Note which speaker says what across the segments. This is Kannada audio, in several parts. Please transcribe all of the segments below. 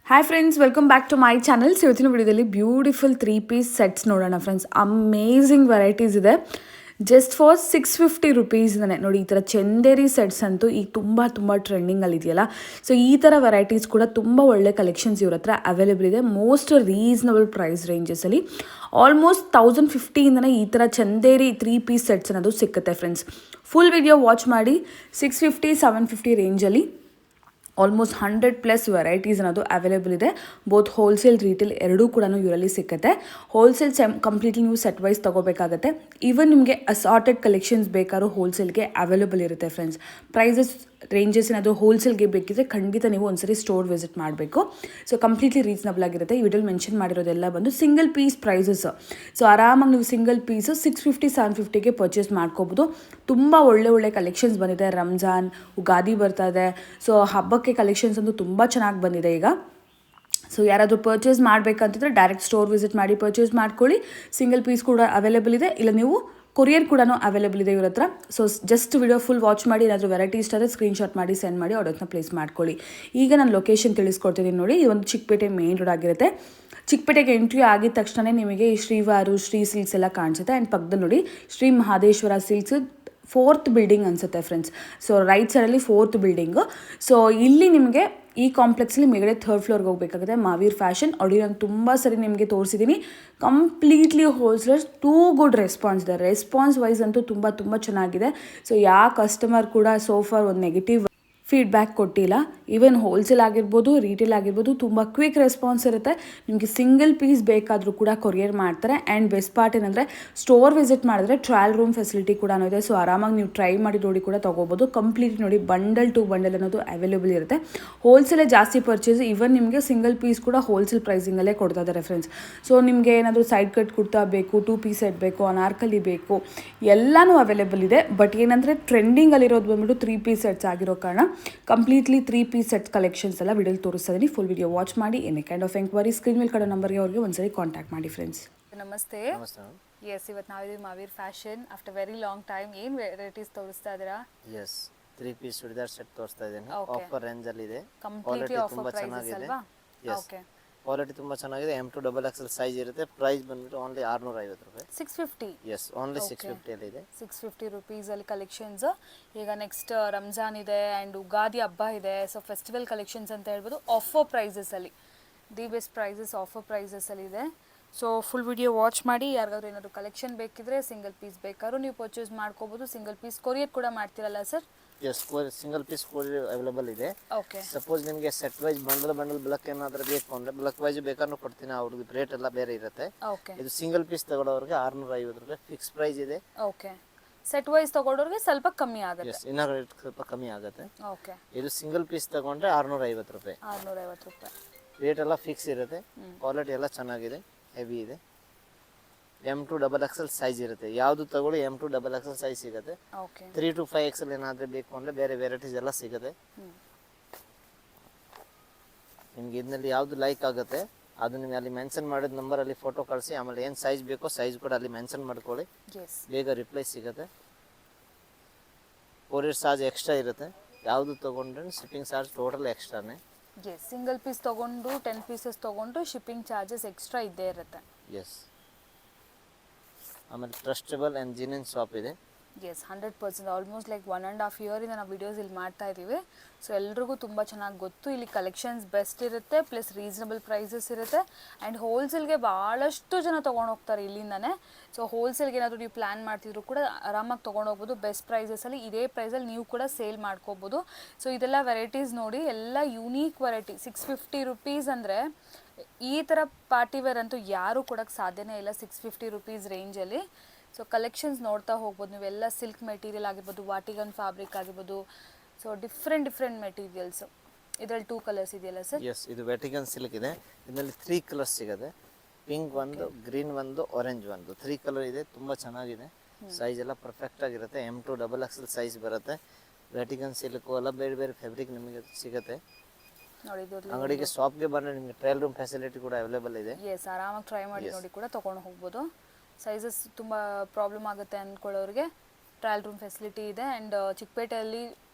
Speaker 1: Hi friends, welcome back to my channels. ಇವತ್ತಿನ ವಿಡಿಯೋದಲ್ಲಿ ಬ್ಯೂಟಿಫುಲ್ 3 ಪೀಸ್ ಸೆಟ್ಸ್ ನೋಡೋಣ ಫ್ರೆಂಡ್ಸ್. ಅಮೇಝಿಂಗ್ ವೆರೈಟೀಸ್ ಇದೆ. ಜಸ್ಟ್ ಫಾರ್ 650 ರುಪೀಸ್ನೇ ನೋಡಿ. ಈ ಥರ ಚಂದೇರಿ ಸೆಟ್ಸ್ ಅಂತೂ ಈಗ ತುಂಬ ಟ್ರೆಂಡಿಂಗಲ್ಲಿ ಇದೆಯಲ್ಲ. ಸೊ ಈ ಥರ ವೆರೈಟೀಸ್ ಕೂಡ ತುಂಬ ಒಳ್ಳೆ ಕಲೆಕ್ಷನ್ಸ್ ಇವ್ರ ಹತ್ರ ಅವೈಲೇಬಲ್ ಇದೆ. ಮೋಸ್ಟ್ ರೀಸನಬಲ್ ಪ್ರೈಸ್ ರೇಂಜಸಲ್ಲಿ ಆಲ್ಮೋಸ್ಟ್ 1050ಇಂದನೇ ಈ ಥರ ಚಂದೇರಿ 3 ಪೀಸ್ ಸೆಟ್ಸ್ ಅನ್ನೋದು ಸಿಕ್ಕುತ್ತೆ ಫ್ರೆಂಡ್ಸ್. ಫುಲ್ ವಿಡಿಯೋ ವಾಚ್ ಮಾಡಿ. 650 750 ರೇಂಜಲ್ಲಿ ಆಲ್ಮೋಸ್ಟ್ 100+ ವೆರೈಟೀಸ್ ಅನ್ನೋದು ಅವೈಲೇಬಲ್ ಇದೆ. ಬೋತ್ ಹೋಲ್ಸೇಲ್ ರೀಟೇಲ್ ಎರಡೂ ಕೂಡ ಇವರಲ್ಲಿ ಸಿಕ್ಕುತ್ತೆ. ಹೋಲ್ಸೇಲ್ ಕಂಪ್ಲೀಟ್ಲಿ ನೀವು ಸೆಟ್ ವೈಸ್ ತೊಗೋಬೇಕಾಗತ್ತೆ. ಈವನ್ ನಿಮಗೆ ಅಸಾರ್ಟೆಡ್ ಕಲೆಕ್ಷನ್ಸ್ ಬೇಕಾದ್ರೂ ಹೋಲ್ಸೇಲ್ಗೆ ಅವೈಲೇಬಲ್ ಇರುತ್ತೆ ಫ್ರೆಂಡ್ಸ್. ಪ್ರೈಸಸ್ ರೇಂಜಸ್ ಏನಾದರೂ ಹೋಲ್ಸೇಲ್ಗೆ ಬೇಕಿದ್ರೆ ಖಂಡಿತ ನೀವು ಒಂದ್ಸರಿ ಸ್ಟೋರ್ ವಿಸಿಟ್ ಮಾಡಬೇಕು. ಸೊ ಕಂಪ್ಲೀಟ್ಲಿ ರೀಸನಬಲ್ ಆಗಿರುತ್ತೆ. ಈ ವಿಡಿಯೋಲಿ ಮೆನ್ಷನ್ ಮಾಡಿರೋದೆಲ್ಲ ಬಂದು ಸಿಂಗಲ್ ಪೀಸ್ ಪ್ರೈಸಸ್. ಸೊ ಆರಾಮಾಗಿ ನೀವು ಸಿಂಗಲ್ ಪೀಸು 650 750ಗೆ ಪರ್ಚೇಸ್ ಮಾಡ್ಕೋಬೋದು. ತುಂಬ ಒಳ್ಳೆ ಕಲೆಕ್ಷನ್ಸ್ ಬಂದಿದೆ. ರಂಜಾನ್ ಉಗಾದಿ ಬರ್ತಾ ಇದೆ. ಸೊ ಹಬ್ಬಕ್ಕೆ ಕಲೆಕ್ಷನ್ಸ್ ಅಂತೂ ತುಂಬ ಚೆನ್ನಾಗಿ ಬಂದಿದೆ ಈಗ. ಸೊ ಯಾರಾದರೂ ಪರ್ಚೇಸ್ ಮಾಡಬೇಕಂತಿದ್ರೆ ಡೈರೆಕ್ಟ್ ಸ್ಟೋರ್ ವಿಸಿಟ್ ಮಾಡಿ ಪರ್ಚೇಸ್ ಮಾಡ್ಕೊಳ್ಳಿ. ಸಿಂಗಲ್ ಪೀಸ್ ಕೂಡ ಅವೈಲೇಬಲ್ ಇದೆ. ಇಲ್ಲ ನೀವು ಕೊರಿಯರ್ ಕೂಡ ಅವೈಲೇಬಲ್ ಇದೆ ಇವ್ರ ಹತ್ರ. So just video full watch ಮಾಡಿ. ಏನಾದರೂ ವೆರೈಟಿ ಇಷ್ಟ ಆದರೆ ಸ್ಕ್ರೀನ್ಶಾಟ್ ಮಾಡಿ ಸೆಂಡ್ ಮಾಡಿ ಆರ್ಡರ್ಸ್ನ ಪ್ಲೇಸ್ ಮಾಡ್ಕೊಳ್ಳಿ. ಈಗ ನಾನು ಲೊಕೇಶನ್ ತಿಳಿಸ್ಕೊಡ್ತಿದ್ದೀನಿ ನೋಡಿ. ಇದು ಒಂದು ಚಿಕ್ಕಪೇಟೆ ಮೇನ್ ರೋಡ್ ಆಗಿರುತ್ತೆ. ಚಿಕ್ಕಪೇಟೆಗೆ ಎಂಟ್ರಿ ಆಗಿದ ತಕ್ಷಣ ನಿಮಗೆ ಈ ಶ್ರೀವಾರು ಶ್ರೀ ಸಿಲ್ಕ್ಸ್ ಎಲ್ಲ ಕಾಣಿಸುತ್ತೆ. ಆ್ಯಂಡ್ ಪಕ್ಕದಲ್ಲಿ ನೋಡಿ Shri Mahadeshwara silks 4th building ಅನಿಸುತ್ತೆ ಫ್ರೆಂಡ್ಸ್. ಸೊ ರೈಟ್ ಸೈಡಲ್ಲಿ 4th ಬಿಲ್ಡಿಂಗು. ಸೊ ಇಲ್ಲಿ ನಿಮಗೆ ಈ ಕಾಂಪ್ಲೆಕ್ಸಲ್ಲಿ ಮೇಲ್ಗಡೆ 3rd ಫ್ಲೋರ್ಗೆ ಹೋಗಬೇಕಾಗುತ್ತೆ. ಮಾವೀರ್ ಫ್ಯಾಷನ್ ಆಲ್ರೆಡಿ ನಾನು ತುಂಬ ಸರಿ ನಿಮಗೆ ತೋರಿಸಿದ್ದೀನಿ. Completely wholesalers too good response ಇದೆ. ರೆಸ್ಪಾನ್ಸ್ ವೈಸ್ ಅಂತೂ ತುಂಬ ಚೆನ್ನಾಗಿದೆ. ಸೊ ಯಾವ ಕಸ್ಟಮರ್ ಕೂಡ ಸೋಫಾರ್ ಒಂದು ನೆಗೆಟಿವ್ ಫೀಡ್ಬ್ಯಾಕ್ ಕೊಟ್ಟಿಲ್ಲ. ಈವನ್ ಹೋಲ್ಸೇಲ್ ಆಗಿರ್ಬೋದು ರೀಟೇಲ್ ಆಗಿರ್ಬೋದು ತುಂಬ ಕ್ವಿಕ್ ರೆಸ್ಪಾನ್ಸ್ ಇರುತ್ತೆ. ನಿಮಗೆ ಸಿಂಗಲ್ ಪೀಸ್ ಬೇಕಾದರೂ ಕೂಡ ಕೊರಿಯರ್ ಮಾಡ್ತಾರೆ. ಆ್ಯಂಡ್ ಬೆಸ್ಟ್ ಪಾರ್ಟ್ ಏನಂದರೆ ಸ್ಟೋರ್ ವಿಸಿಟ್ ಮಾಡಿದ್ರೆ ಟ್ರಯಲ್ ರೂಮ್ ಫೆಸಿಲಿಟಿ ಕೂಡ ಇದೆ. ಸೊ ಆರಾಮಾಗಿ ನೀವು ಟ್ರೈ ಮಾಡಿ ನೋಡಿ ಕೂಡ ತೊಗೋಬೋದು. ಕಂಪ್ಲೀಟ್ ನೋಡಿ ಬಂಡಲ್ ಟು ಬಂಡಲ್ ಅನ್ನೋದು ಅವೈಲೇಬಲ್ ಇರುತ್ತೆ. ಹೋಲ್ಸೇಲೇ ಜಾಸ್ತಿ ಪರ್ಚೇಸ್. ಈವನ್ ನಿಮಗೆ ಸಿಂಗಲ್ ಪೀಸ್ ಕೂಡ ಹೋಲ್ಸೇಲ್ ಪ್ರೈಸಿಂಗಲ್ಲೇ ಕೊಡ್ತಾ ಇದ್ದಾರೆ ಫ್ರೆಂಡ್ಸ್. ಸೊ ನಿಮಗೆ ಏನಾದರೂ ಸೈಡ್ ಕಟ್ ಕುರ್ತಾ ಬೇಕು, 2 ಪೀಸ್ ಸೆಟ್ ಬೇಕು, ಅನಾರ್ಕಲಿ ಬೇಕು, ಎಲ್ಲನೂ ಅವೈಲೇಬಲ್ ಇದೆ. ಬಟ್ ಏನಂದರೆ ಟ್ರೆಂಡಿಂಗಲ್ಲಿರೋದು ಬಂದ್ಬಿಟ್ಟು 3 ಪೀಸ್ ಸೆಟ್ಸ್ ಆಗಿರೋ ಕಾರಣ ಕಂಪ್ಲೀಟ್ಲಿ 3 ಪೀಸ್ ಸೆಟ್ ಕಲೆಕ್ಷನ್ಸ್ ಎಲ್ಲ ವಿಡಿಯೋಲಿ ತೋರಿಸ್ತಾ ಇದ್ದೀನಿ. ಫುಲ್ ವಿಡಿಯೋ ವಾಚ್ ಮಾಡಿ. Any kind of enquiry screen ಮೇಲೆ ಕಡೆ ನಂಬರ್ಗೆ ಅವ್ರಿಗೆ ಒಂದ್ಸರಿ ಕಾಂಟ್ಯಾಕ್ಟ್ ಮಾಡಿ ಫ್ರೆಂಡ್ಸ್.
Speaker 2: ನಮಸ್ತೆ. ಎಸ್, ಇವತ್ತು ನಾವಿದ್ದೀವಿ Maveer fashion. After very long time ಏನು ವೆರೈಟೀಸ್ ತೋರಿಸ್ತಾ ಇದ್ದೀರಾ?
Speaker 3: ಎಸ್, 3 ಪೀಸ್ ಚೂಡಿದಾರ್ ಸೆಟ್ ತೋರಿಸ್ತಾ ಇದ್ದೀನಿ. ಆಫರ್ ರೇಂಜ್ ಅಲ್ಲಿ ಇದೆ.
Speaker 2: ಕಂಪ್ಲೀಟ್ಲಿ ಆಫರ್ ಪ್ರೈಸಸ್ ಅಲ್ವಾ? ಓಕೆ,
Speaker 3: ಕ್ವಾಲಿಟಿ ತುಂಬಾ ಚೆನ್ನಾಗಿದೆ. M2XXL ಸೈಜ್ ಇರುತ್ತೆ. ಪ್ರೈಸ್ ಬಂದ್ಬಿಟ್ಟು ಓನ್ಲಿ 650 ರೂಪಾಯಿ.
Speaker 2: 650.
Speaker 3: ಎಸ್, ಓನ್ಲಿ 650 ಅಲ್ಲಿ ಇದೆ.
Speaker 2: 650 ರುಪೀಸ್ ಅಲ್ಲಿ ಕಲೆಕ್ಷನ್ಸ್. ಈಗ ನೆಕ್ಸ್ಟ್ ರಂಜಾನ್ ಇದೆ ಆ್ಯಂಡ್ ಉಗಾದಿ ಹಬ್ಬ ಇದೆ. ಸೊ ಫೆಸ್ಟಿವಲ್ ಕಲೆಕ್ಷನ್ಸ್ ಅಂತ ಹೇಳ್ಬೋದು. ಆಫರ್ ಪ್ರೈಸಸ್ ಅಲ್ಲಿ the best prices offer prices ಅಲ್ಲಿ ಇದೆ. ಸೊ ಫುಲ್ ವಿಡಿಯೋ ವಾಚ್ ಮಾಡಿ. ಯಾರಿಗಾದ್ರು ಏನಾದರೂ ಕಲೆಕ್ಷನ್ ಬೇಕಿದ್ರೆ ಸಿಂಗಲ್ ಪೀಸ್ ಬೇಕಾದ್ರೂ ನೀವು ಪರ್ಚೇಸ್ ಮಾಡ್ಕೋಬೋದು. ಸಿಂಗಲ್ ಪೀಸ್ ಕೊರಿಯರ್ ಕೂಡ ಮಾಡ್ತೀರಲ್ಲ sir?
Speaker 3: Yes, single piece courier available ಇದೆ.
Speaker 2: ಓಕೆ,
Speaker 3: ಸಪೋಸ್ ನಿಮಗೆ ಸೆಟ್ ವೈಸ್ ಬಂಡಲ್ ಬ್ಲಕ್ ಏನಾದರೂ ಬೇಕು ಅಂದ್ರೆ ಬ್ಲಕ್ ವೈಸ್ ಬೇಕಾದ್ರೂ ಕೊಡ್ತೀನಿ. ಅವ್ರಿಗೆ ರೇಟ್ ಎಲ್ಲ ಬೇರೆ ಇರುತ್ತೆ.
Speaker 2: ಓಕೆ.
Speaker 3: ಇದು ಸಿಂಗಲ್ ಪೀಸ್ ತಗೊಳ್ಳೋರಿಗೆ 650 ರೂಪಾಯಿ ಫಿಕ್ಸ್ ಪ್ರೈಸ್ ಇದೆ.
Speaker 2: ಓಕೆ, ಸೆಟ್ ವೈಸ್ ತಗೊಳ್ಳೋರಿಗೆ ಸ್ವಲ್ಪ ಕಮ್ಮಿ ಆಗುತ್ತೆ.
Speaker 3: ಎಸ್, ಇನ್ನೂ ರೇಟ್ ಸ್ವಲ್ಪ ಕಮ್ಮಿ ಆಗುತ್ತೆ.
Speaker 2: ಓಕೆ,
Speaker 3: ಇದು ಸಿಂಗಲ್ ಪೀಸ್ ತಗೊಂಡ್ರೆ 650 ರೂಪಾಯಿ.
Speaker 2: 650 ರೂಪಾಯಿ.
Speaker 3: ರೇಟ್ ಎಲ್ಲ ಫಿಕ್ಸ್ ಇರುತ್ತೆ. ಕ್ವಾಲಿಟಿ ಎಲ್ಲ ಚೆನ್ನಾಗಿದೆ, ಹೆವಿ ಇದೆ. M2XXL ಸೈಜ್ ಇರುತ್ತೆ. ಯಾವುದು ತಗೊಳ್ಳಿ M2XXL ಸೈಜ್ ಸಿಗುತ್ತೆ.
Speaker 2: ಓಕೆ,
Speaker 3: 3 to 5XL ಏನಾದರೂ ಬೇಕು ಅಂದರೆ ಬೇರೆ ವೆರೈಟೀಸ್ ಎಲ್ಲ ಸಿಗುತ್ತೆ. ನಿಮ್ಗೆ ಇದರಲ್ಲಿ ಯಾವುದು ಲೈಕ್ ಆಗುತ್ತೆ ಅದು ನಿಮಗೆ ಅಲ್ಲಿ ಮೆನ್ಷನ್ ಮಾಡಿದ ನಂಬರಲ್ಲಿ ಫೋಟೋ ಕಳಿಸಿ. ಆಮೇಲೆ ಏನು ಸೈಜ್ ಬೇಕೋ ಸೈಜ್ ಕೂಡ ಅಲ್ಲಿ ಮೆನ್ಷನ್ ಮಾಡ್ಕೊಳ್ಳಿ. ಬೇಗ ರಿಪ್ಲೈ ಸಿಗುತ್ತೆ. ಕೊರಿಯರ್ ಚಾರ್ಜ್ ಎಕ್ಸ್ಟ್ರಾ ಇರುತ್ತೆ. ಯಾವುದು ತೊಗೊಂಡ್ರೆ ಶಿಪ್ಪಿಂಗ್ ಚಾರ್ಜ್ ಟೋಟಲ್ ಎಕ್ಸ್ಟ್ರಾನೇ.
Speaker 2: ಸಿಂಗಲ್ ಪೀಸ್ ತೊಗೊಂಡು 10 ಪೀಸಸ್ ತೊಗೊಂಡು ಶಿಪ್ಪಿಂಗ್ ಚಾರ್ಜಸ್ ಎಕ್ಸ್ಟ್ರಾ ಇದ್ದೇ ಇರುತ್ತೆ.
Speaker 3: ಎಸ್, ಆಮೇಲೆ ಟ್ರಸ್ಟಬಲ್ ಆ್ಯಂಡ್ ಜೆನ್ಯೂನ್ ಶಾಪ್ ಇದೆ.
Speaker 2: ಎಸ್, 100%. ಆಲ್ಮೋಸ್ಟ್ ಲೈಕ್ 1.5 ಇಯರಿಂದ ನಾವು ವಿಡಿಯೋಸ್ ಇಲ್ಲಿ ಮಾಡ್ತಾ ಇದ್ದೀವಿ. ಸೊ ಎಲ್ರಿಗೂ ತುಂಬ ಚೆನ್ನಾಗಿ ಗೊತ್ತು. ಇಲ್ಲಿ ಕಲೆಕ್ಷನ್ಸ್ ಬೆಸ್ಟ್ ಇರುತ್ತೆ, ಪ್ಲಸ್ ರೀಸನಬಲ್ ಪ್ರೈಸಸ್ ಇರುತ್ತೆ. ಆ್ಯಂಡ್ ಹೋಲ್ಸೇಲ್ಗೆ ಭಾಳಷ್ಟು ಜನ ತೊಗೊಂಡು ಹೋಗ್ತಾರೆ ಇಲ್ಲಿಂದನೇ. ಸೊ ಹೋಲ್ಸೇಲ್ಗೆ ಏನಾದರೂ ನೀವು ಪ್ಲ್ಯಾನ್ ಮಾಡ್ತಿದ್ರು ಕೂಡ ಆರಾಮಾಗಿ ತೊಗೊಂಡೋಗ್ಬೋದು. ಬೆಸ್ಟ್ ಪ್ರೈಸಸಲ್ಲಿ ಇದೇ ಪ್ರೈಸಲ್ಲಿ ನೀವು ಕೂಡ ಸೇಲ್ ಮಾಡ್ಕೋಬೋದು. ಸೊ ಇದೆಲ್ಲ ವೆರೈಟೀಸ್ ನೋಡಿ, ಎಲ್ಲ ಯೂನೀಕ್ ವೆರೈಟಿ. 650 ರುಪೀಸ್ ಅಂದರೆ ಈ ಥರ ಪಾರ್ಟಿವೇರ್ ಅಂತೂ ಯಾರೂ ಕೊಡೋಕ್ಕೆ ಸಾಧ್ಯನೇ ಇಲ್ಲ 650 ರುಪೀಸ್ ರೇಂಜಲ್ಲಿ. ಸೊ ಕಲೆಕ್ಷನ್ಸ್ ನೋಡ್ತಾ ಹೋಗ್ಬೋದು ನೀವೆಲ್ಲ. ಸಿಲ್ಕ್ ಮೆಟೀರಿಯಲ್ ಆಗಿರ್ಬೋದು, ವಾಟಿಗನ್ ಫ್ಯಾಬ್ರಿಕ್ ಆಗಿರ್ಬೋದು. So different materials. ಇದರಲ್ಲಿ 2 ಕಲರ್ಸ್ ಇದೆಯಲ್ಲ ಸರ್?
Speaker 3: ಎಸ್, ಇದು ವೆಟಿಗನ್ ಸಿಲ್ಕ್ ಇದೆ. ಇದರಲ್ಲಿ 3 ಕಲರ್ಸ್ ಸಿಗುತ್ತೆ. ಪಿಂಕ್ ಒಂದು, ಗ್ರೀನ್ ಒಂದು, ಆರೆಂಜ್ ಒಂದು. 3 ಕಲರ್ ಇದೆ. ತುಂಬ ಚೆನ್ನಾಗಿದೆ. ಸೈಜ್ ಎಲ್ಲ ಪರ್ಫೆಕ್ಟ್ ಆಗಿರುತ್ತೆ. M2XXL ಸೈಜ್ ಬರುತ್ತೆ. ವೆಟಿಗನ್ ಸಿಲ್ಕ್ ಎಲ್ಲ ಬೇರೆ ಫ್ಯಾಬ್ರಿಕ್ ನಿಮಗೆ ಸಿಗುತ್ತೆ. ಅಂಗಡಿಗೆ ಶಾಪ್ಗೆ ಬಂದರೆ ನಿಮಗೆ ಟ್ರಯಲ್ ರೂಮ್ ಫೆಸಿಲಿಟಿ ಕೂಡ ಅವೈಲೇಬಲ್ ಇದೆ.
Speaker 2: ಎಸ್, ಆರಾಮಾಗಿ ಟ್ರೈ ಮಾಡಿ ನೋಡಿ ಕೂಡ ತೊಗೊಂಡು ಹೋಗ್ಬೋದು. ಸೈಜಸ್ ತುಂಬ ಪ್ರಾಬ್ಲಮ್ ಆಗುತ್ತೆ ಅಂದ್ಕೊಳ್ಳೋರಿಗೆ ಟ್ರಯಲ್ ರೂಮ್ ಫೆಸಿಲಿಟಿ ಇದೆ. ಆ್ಯಂಡ್ ಚಿಕ್ಕಪೇಟೆಯಲ್ಲಿ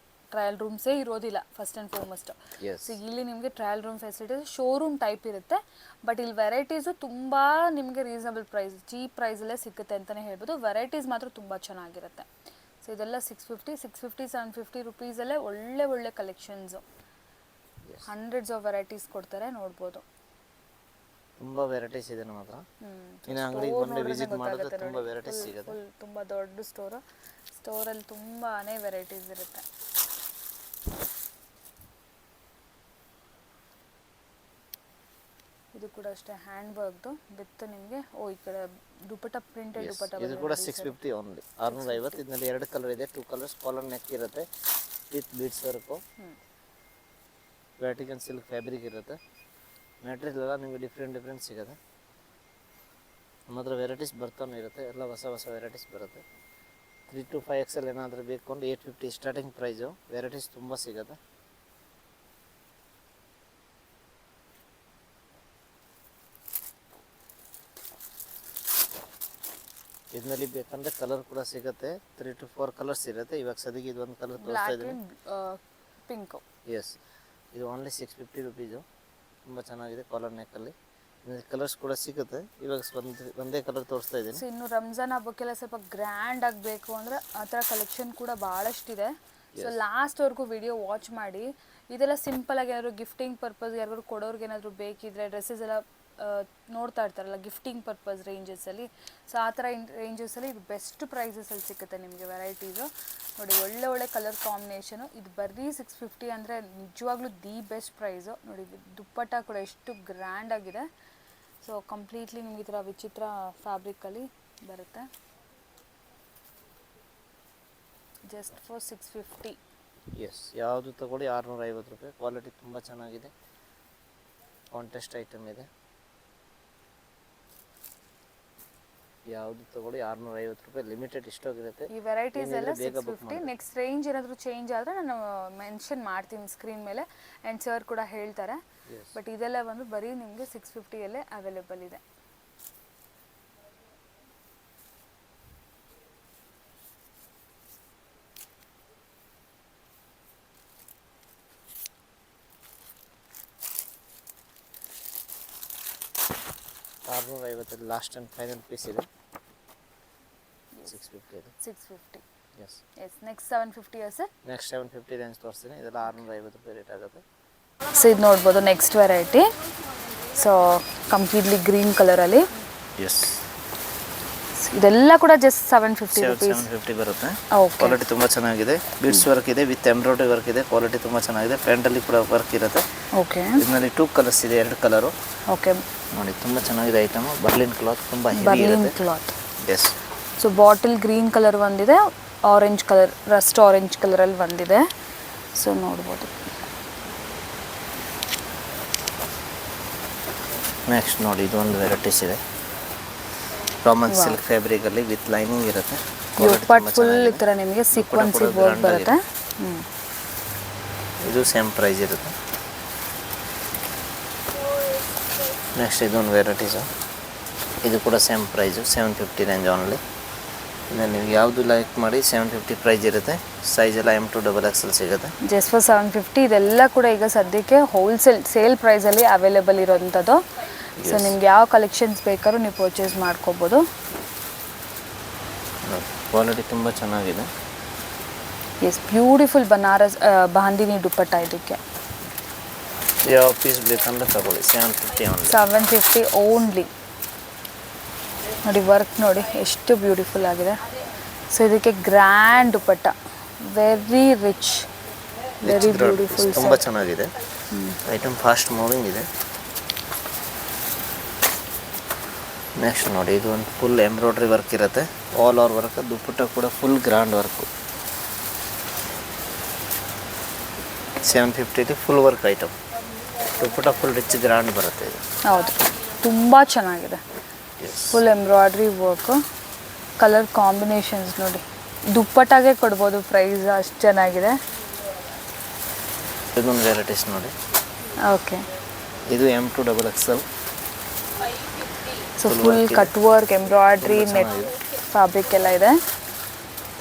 Speaker 2: ಟ್ರಯಲ್ ರೂಮ್ಸೇ ಇರೋದಿಲ್ಲ ಫಸ್ಟ್ ಆ್ಯಂಡ್ ಫಾರ್ಮಸ್ಟ್.
Speaker 3: Yes.
Speaker 2: ಸೊ ಇಲ್ಲಿ ನಿಮಗೆ trial room facilities showroom type ಇರುತ್ತೆ, ಬಟ್ ಇಲ್ಲಿ ವೆರೈಟೀಸು ತುಂಬ ನಿಮಗೆ ರೀಸನಬಲ್ ಪ್ರೈಸ್, ಚೀಪ್ ಪ್ರೈಸಲ್ಲೇ ಸಿಗುತ್ತೆ ಅಂತಲೇ ಹೇಳ್ಬೋದು. ವೆರೈಟೀಸ್ ಮಾತ್ರ ತುಂಬ ಚೆನ್ನಾಗಿರುತ್ತೆ. ಸೊ ಇದೆಲ್ಲ 650 750 ರುಪೀಸಲ್ಲೇ ಒಳ್ಳೆ ಕಲೆಕ್ಷನ್ಸು, ಹಂಡ್ರೆಡ್ಸ್ ಆಫ್ ವೆರೈಟೀಸ್ ಕೊಡ್ತಾರೆ, ನೋಡ್ಬೋದು.
Speaker 3: ತುಂಬಾ ವೆರೈಟೀಸ್ ಇದೆ ನಮ್ಮ ಹತ್ರ. ಇನ್ನು ಅಂಗಡಿಗೆ ಬಂದು ವಿಸಿಟ್ ಮಾಡಿದ್ರೆ ತುಂಬಾ ವೆರೈಟೀಸ್ ಸಿಗುತ್ತೆ.
Speaker 2: ತುಂಬ ದೊಡ್ಡ ಸ್ಟೋರಲ್ಲಿ ತುಂಬಾನೇ ವೆರೈಟೀಸ್ ಇರುತ್ತೆ. ಇದು ಕೂಡ ಅಷ್ಟೇ ಹ್ಯಾಂಡ್ ವರ್ಕ್ದು ವಿತ್ ನಿಮಗೆ ಈ ಕಡೆ ದುಪಟ್ಟ ಪ್ರಿಂಟೆಡ್ ದುಪಟ್ಟ.
Speaker 3: ಇದು ಕೂಡ 650 ಓನ್ಲಿ, 650. ಇದರಲ್ಲಿ 2 ಕಲರ್ ಇದೆ, 2 ಕಲರ್ಸ್ ಕಾಲರ್ ನೆಕ್ ಇರುತ್ತೆ with beads work. Vatican silk fabric ಇರುತ್ತೆ. ಮೆಟೀರಿಯಲ್ ಎಲ್ಲ ನಿಮಗೆ ಡಿಫ್ರೆಂಟ್ ಸಿಗುತ್ತೆ. ನಮ್ಮ ಹತ್ರ ವೆರೈಟೀಸ್ ಬರ್ತಾನೆ ಇರುತ್ತೆ, ಎಲ್ಲ ಹೊಸ ವೆರೈಟೀಸ್ ಬರುತ್ತೆ. 3 to 5 XL ಏನಾದರೂ ಬೇಕು ಅಂದರೆ 850 ಸ್ಟಾರ್ಟಿಂಗ್ ಪ್ರೈಸು. ವೆರೈಟೀಸ್ ತುಂಬ ಸಿಗುತ್ತೆ. ಇದರಲ್ಲಿ ಬೇಕಂದರೆ ಕಲರ್ ಕೂಡ ಸಿಗುತ್ತೆ, 3 to 4 ಕಲರ್ಸ್ ಇರುತ್ತೆ. ಇವಾಗ ಸದ್ಯಕ್ಕೆ ಇದೊಂದು ಕಲರ್ ತೋರಿಸ್ತಾ ಇದ್ದೀನಿ,
Speaker 2: ಪಿಂಕು.
Speaker 3: ಎಸ್, ಇದು ಓನ್ಲಿ 650 ರುಪೀಸು. ತುಂಬ ಚೆನ್ನಾಗಿದೆ ಕಾಲರ್ ನೆಕ್ಕಲ್ಲಿ. ಕಲರ್ಸ್ ಕೂಡ ಸಿಗುತ್ತೆ. ಇವಾಗ ಒಂದೇ ಕಲರ್ ತೋರಿಸ್ತಾ ಇದ್ದೀನಿ.
Speaker 2: ಸೊ ಇನ್ನು ರಂಜಾನ್ ಹಬ್ಬಕ್ಕೆಲ್ಲ ಸ್ವಲ್ಪ ಗ್ರ್ಯಾಂಡ್ ಆಗಬೇಕು ಅಂದರೆ ಆ ಥರ ಕಲೆಕ್ಷನ್ ಕೂಡ ಭಾಳಷ್ಟಿದೆ. ಸೊ ಲಾಸ್ಟ್ವರೆಗೂ ವಿಡಿಯೋ ವಾಚ್ ಮಾಡಿ. ಇದೆಲ್ಲ ಸಿಂಪಲಾಗಿ ಏನಾದರೂ ಗಿಫ್ಟಿಂಗ್ ಪರ್ಪಸ್ ಯಾರಿಗಾದ್ರು ಕೊಡೋರ್ಗೆ ಏನಾದರೂ ಬೇಕಿದ್ರೆ, ಡ್ರೆಸ್ಸಸ್ ಎಲ್ಲ ನೋಡ್ತಾ ಇರ್ತಾರಲ್ಲ ಗಿಫ್ಟಿಂಗ್ ಪರ್ಪಸ್ ರೇಂಜಸಲ್ಲಿ, ಸೊ ಆ ಥರ ರೇಂಜಸಲ್ಲಿ ಇದು ಬೆಸ್ಟ್ ಪ್ರೈಸಸಲ್ಲಿ ಸಿಗುತ್ತೆ ನಿಮಗೆ ವೆರೈಟೀಸು. ನೋಡಿ ಒಳ್ಳೆ ಕಲರ್ ಕಾಂಬಿನೇಷನು. ಇದು ಬರೀ 650 ಅಂದರೆ ನಿಜವಾಗ್ಲೂ ದಿ ಬೆಸ್ಟ್ ಪ್ರೈಸು. ನೋಡಿ ದುಪ್ಪಟ್ಟ ಕೂಡ ಎಷ್ಟು ಗ್ರ್ಯಾಂಡ್ ಆಗಿದೆ. ಸೊ ಕಂಪ್ಲೀಟ್ಲಿ ನಿಮಗೆ ಈ ಥರ ವಿಚಿತ್ರ ಫ್ಯಾಬ್ರಿಕಲ್ಲಿ ಬರುತ್ತೆ. Just for 650.
Speaker 3: ಎಸ್, ಯಾವುದು ತಗೊಳ್ಳಿ 650 ರೂಪಾಯಿ. ಕ್ವಾಲಿಟಿ ತುಂಬ ಚೆನ್ನಾಗಿದೆ, ಕಾಂಟೆಸ್ಟ್ ಐಟಮ್ ಇದೆ. ಯಾವುದು ತಗೊಳ್ಳಿ 650 ರೂಪಾಯಿ, ಲಿಮಿಟೆಡ್ ಸ್ಟಾಕ್ ಇರುತ್ತೆ.
Speaker 2: ಈ ವೆರೈಟೀಸ್ ಎಲ್ಲ 650. ನೆಕ್ಸ್ಟ್ ರೇಂಜ್ ಏನಾದರೂ ಚೇಂಜ್ ಆದರೆ ನಾನು ಮೆನ್ಷನ್ ಮಾಡ್ತೀನಿ ಸ್ಕ್ರೀನ್ ಮೇಲೆ, ಆ್ಯಂಡ್ ಸರ್ ಕೂಡ ಹೇಳ್ತಾರೆ. ಬಟ್ ಇದೆಲ್ಲ ಬಂದು ಬರೀ ನಿಮಗೆ 650ಯಲ್ಲೇ ಅವೈಲೇಬಲ್ ಇದೆ.
Speaker 3: ಲಾಸ್ಟ್ ಆ್ಯಂಡ್ ಫೈನಲ್ ಪೀಸ್ ಇದೆ, 650 ಇದೆ.
Speaker 2: 650.
Speaker 3: Yes,
Speaker 2: next 750 sir.
Speaker 3: Next 750 range ತೋರಿಸ್ತೀನಿ. ಇದೆಲ್ಲ 650 ರೂಪಾಯಿ ರೇಟ್ ಆಗುತ್ತೆ.
Speaker 2: ಸೊ ಇದು ನೋಡ್ಬೋದು next variety. So completely green ಕಲರಲ್ಲಿ.
Speaker 3: ಎಸ್,
Speaker 2: ಇದೆಲ್ಲ ಕೂಡ ಜಸ್ಟ್ 750 ರುಪೀಸ್.
Speaker 3: 750 ಬರುತ್ತೆ.
Speaker 2: ಓಕೆ,
Speaker 3: ಕ್ವಾಲಿಟಿ ತುಂಬ ಚೆನ್ನಾಗಿದೆ. ಬೀಡ್ಸ್ ವರ್ಕ್ ಇದೆ ವಿತ್ ಎಂಬ್ರಾಯ್ಡ್ರಿ ವರ್ಕ್ ಇದೆ. ಕ್ವಾಲಿಟಿ ತುಂಬ ಚೆನ್ನಾಗಿದೆ. ಫ್ರಂಟಲ್ಲಿ ಕೂಡ ವರ್ಕ್ ಇರುತ್ತೆ.
Speaker 2: ಓಕೆ,
Speaker 3: ಇದರಲ್ಲಿ 2 ಕಲರ್ಸ್ ಇದೆ, 2 ಕಲರು.
Speaker 2: ಓಕೆ,
Speaker 3: ನೋಡಿ ತುಂಬ ಚೆನ್ನಾಗಿದೆ ಐಟಮ್. ಬರ್ಲಿನ್ ಕ್ಲಾತ್ ತುಂಬ ಹೆವಿ
Speaker 2: ಬರ್ಲಿನ್
Speaker 3: ಇರುತ್ತೆ.
Speaker 2: Cloth.
Speaker 3: Yes,
Speaker 2: so bottle green colour ಒಂದಿದೆ, ಆರೆಂಜ್ ಕಲರ್, ರಸ್ಟ್ ಆರೆಂಜ್ ಕಲರಲ್ಲಿ ಒಂದಿದೆ. ಸೊ ನೋಡ್ಬೋದು.
Speaker 3: ನೆಕ್ಸ್ಟ್ ನೋಡಿ ಇದೊಂದು ವೆರೈಟೀಸ್ ಇದೆ. ರಾಮನ್ ಸಿಲ್ಕ್ ಫ್ಯಾಬ್ರಿಕಲ್ಲಿ ವಿತ್ ಲೈನಿಂಗ್ ಇರುತ್ತೆ.
Speaker 2: ದುಪ್ಪಟ್ಟ ಫುಲ್ ಈ ಥರ ನಿಮಗೆ ಸೀಕ್ವೆನ್ಸಿ ವರ್ಕ್ ಬರುತ್ತೆ.
Speaker 3: ಇದು ಸೇಮ್ ಪ್ರೈಸ್ ಇರುತ್ತೆ. ನೆಕ್ಸ್ಟ್ ಇದೊಂದು ವೆರೈಟೀಸು, ಇದು ಕೂಡ ಸೇಮ್ ಪ್ರೈಸು, 750 ರೇಂಜ್ ಓನ್ಲಿ. ಇನ್ನು ನೀವು ಯಾವುದು ಲೈಕ್ ಮಾಡಿ 750 ಪ್ರೈಸ್ ಇರುತ್ತೆ. ಸೈಜ್ ಎಲ್ಲ M2 XXL ಸಿಗುತ್ತೆ.
Speaker 2: Just for 750. ಇದೆಲ್ಲ ಕೂಡ ಈಗ ಸದ್ಯಕ್ಕೆ ಹೋಲ್ಸೇಲ್ ಸೇಲ್ ಪ್ರೈಸಲ್ಲಿ ಅವೈಲೇಬಲ್ ಇರೋವಂಥದ್ದು. ಸೊ ನಿಮ್ಗೆ ಯಾವ ಕಲೆಕ್ಷನ್ಸ್ ಬೇಕಾದ್ರೂ ನೀವು ಪರ್ಚೇಸ್ ಮಾಡ್ಕೋಬೋದು.
Speaker 3: ಕ್ವಾಲಿಟಿ ತುಂಬ ಚೆನ್ನಾಗಿದೆ.
Speaker 2: ಎಸ್, ಬ್ಯೂಟಿಫುಲ್ ಬನಾರಸ್ ಬಾಂದಿನಿ ದುಪ್ಪಟ್ಟ. ಇದಕ್ಕೆ
Speaker 3: ಯಾವ ಪೀಸ್ ಬೇಕಂದ್ರೆ ತಗೊಳ್ಳಿ, 750 ಓನ್ಲಿ.
Speaker 2: 750 ಓನ್ಲಿ. ನೋಡಿ ವರ್ಕ್ ನೋಡಿ ಎಷ್ಟು ಬ್ಯೂಟಿಫುಲ್ ಆಗಿದೆ. ಸೊ ಇದಕ್ಕೆ grand dupatta, very rich, very beautiful.
Speaker 3: ತುಂಬ ಚೆನ್ನಾಗಿದೆ ಐಟಮ್, ಫಾಸ್ಟ್ ಮೂವಿಂಗ್ ಇದೆ. ನೆಕ್ಸ್ಟ್ ನೋಡಿ ಇದು ಒಂದು ಫುಲ್ ಎಂಬ್ರಾಯ್ಡ್ರಿ ವರ್ಕ್ ಇರುತ್ತೆ, ಆಲ್ ಓವರ್ ವರ್ಕ್. ದುಪ್ಪಟ್ಟ ಕೂಡ full grand work. 750 full work item. Dupatta full rich grand ಬರುತ್ತೆ ಇದು.
Speaker 2: ಹೌದು, ತುಂಬ ಚೆನ್ನಾಗಿದೆ. Full embroidery work, colour combinations ನೋಡಿ, ದುಪ್ಪಟ್ಟಾಗೆ ಕೊಡ್ಬೋದು ಪ್ರೈಸ್, ಅಷ್ಟು ಚೆನ್ನಾಗಿದೆ.
Speaker 3: ಇದೊಂದು ವೆರೈಟೀಸ್ ನೋಡಿ.
Speaker 2: ಓಕೆ,
Speaker 3: ಇದು M2 XXL.
Speaker 2: So full cut work, embroidery, net fabric ಎಲ್ಲ ಇದೆ.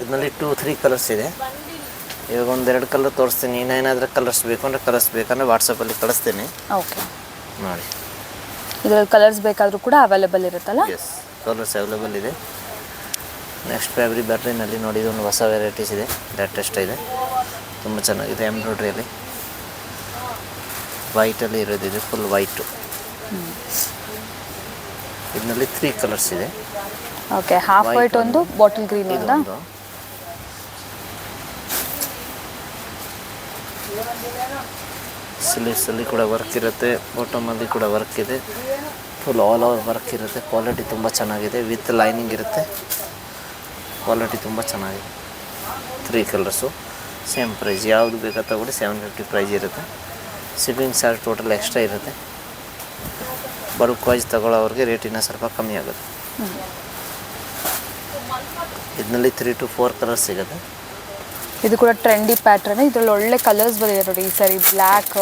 Speaker 3: ಇದರಲ್ಲಿ 2-3 ಕಲರ್ಸ್ ಇದೆ. ಇವಾಗ ಒಂದೆರಡು ಕಲರ್ ತೋರಿಸ್ತೀನಿ, ಇನ್ನೇನಾದರೂ ಕಲರ್ಸ್ ಬೇಕು ಅಂದರೆ ಕಲರ್ಸ್ ಬೇಕಂದರೆ ವಾಟ್ಸಪ್ಪಲ್ಲಿ ಕಳಿಸ್ತೀನಿ
Speaker 2: ಓಕೆ.
Speaker 3: ನೋಡಿ.
Speaker 2: ಇದರಲ್ಲಿ ಕಲರ್ಸ್ ಬೇಕಾದರೂ ಕೂಡ ಅವೈಲೇಬಲ್ ಇರುತ್ತಲ್ಲ?
Speaker 3: ಎಸ್, ಕಲರ್ಸ್ ಅವೈಲೇಬಲ್ ಇದೆ. ನೆಕ್ಸ್ಟ್ ಫ್ಯಾಬ್ರಿಕ್ ಬರ್ಲಿನಲ್ಲಿ ನೋಡಿ, ಇದೊಂದು ಹೊಸ ವೆರೈಟೀಸ್ ಇದೆ, ಲೇಟೆಸ್ಟ್ ಇದೆ, ತುಂಬ ಚೆನ್ನಾಗಿದೆ. ಎಂಬ್ರಾಯ್ಡ್ರಿಯಲ್ಲಿ ವೈಟಲ್ಲಿ ಇರೋದಿದೆ, ಫುಲ್ ವೈಟು. ಇದರಲ್ಲಿ 3 ಕಲರ್ಸ್ ಇದೆ.
Speaker 2: ಓಕೆ, ಹಾಫ್ ವೈಟ್ ಒಂದು, ಬಾಟಲ್ ಗ್ರೀನ್ ಒಂದು.
Speaker 3: ಸ್ಲೀವ್ಸಲ್ಲಿ ಕೂಡ ವರ್ಕ್ ಇರುತ್ತೆ, ಬಾಟಮಲ್ಲಿ ಕೂಡ ವರ್ಕ್ ಇದೆ, ಫುಲ್ ಆಲ್ ಓವರ್ ವರ್ಕ್ ಇರುತ್ತೆ. ಕ್ವಾಲಿಟಿ ತುಂಬ ಚೆನ್ನಾಗಿದೆ, ವಿತ್ ಲೈನಿಂಗ್ ಇರುತ್ತೆ. ಕ್ವಾಲಿಟಿ ತುಂಬ ಚೆನ್ನಾಗಿದೆ. 3 ಕಲರ್ಸು, ಸೇಮ್ ಪ್ರೈಸ್. ಯಾವುದು ಬೇಕಾದ ತಗೊಳ್ಳಿ, 750 ಪ್ರೈಸ್ ಇರುತ್ತೆ. ಶಿಪ್ಪಿಂಗ್ ಚಾರ್ಜ್ ಟೋಟಲ್ ಎಕ್ಸ್ಟ್ರಾ ಇರುತ್ತೆ. ಬಲ್ಕ್ ವೈಸ್ ತಗೊಳ್ಳೋರಿಗೆ ರೇಟಿನ ಸ್ವಲ್ಪ ಕಮ್ಮಿ ಆಗುತ್ತೆ. ಇದರಲ್ಲಿ 3 to 4 ಕಲರ್ಸ್ ಸಿಗುತ್ತೆ.
Speaker 2: ಇದು ಕೂಡ ಟ್ರೆಂಡಿ ಪ್ಯಾಟ್ರನ್. ಇದರಲ್ಲಿ ಒಳ್ಳೆ ಕಲರ್ಸ್ ಬಂದಿದೆ ನೋಡಿ ಈ ಸಾರಿ. ಬ್ಲ್ಯಾಕ್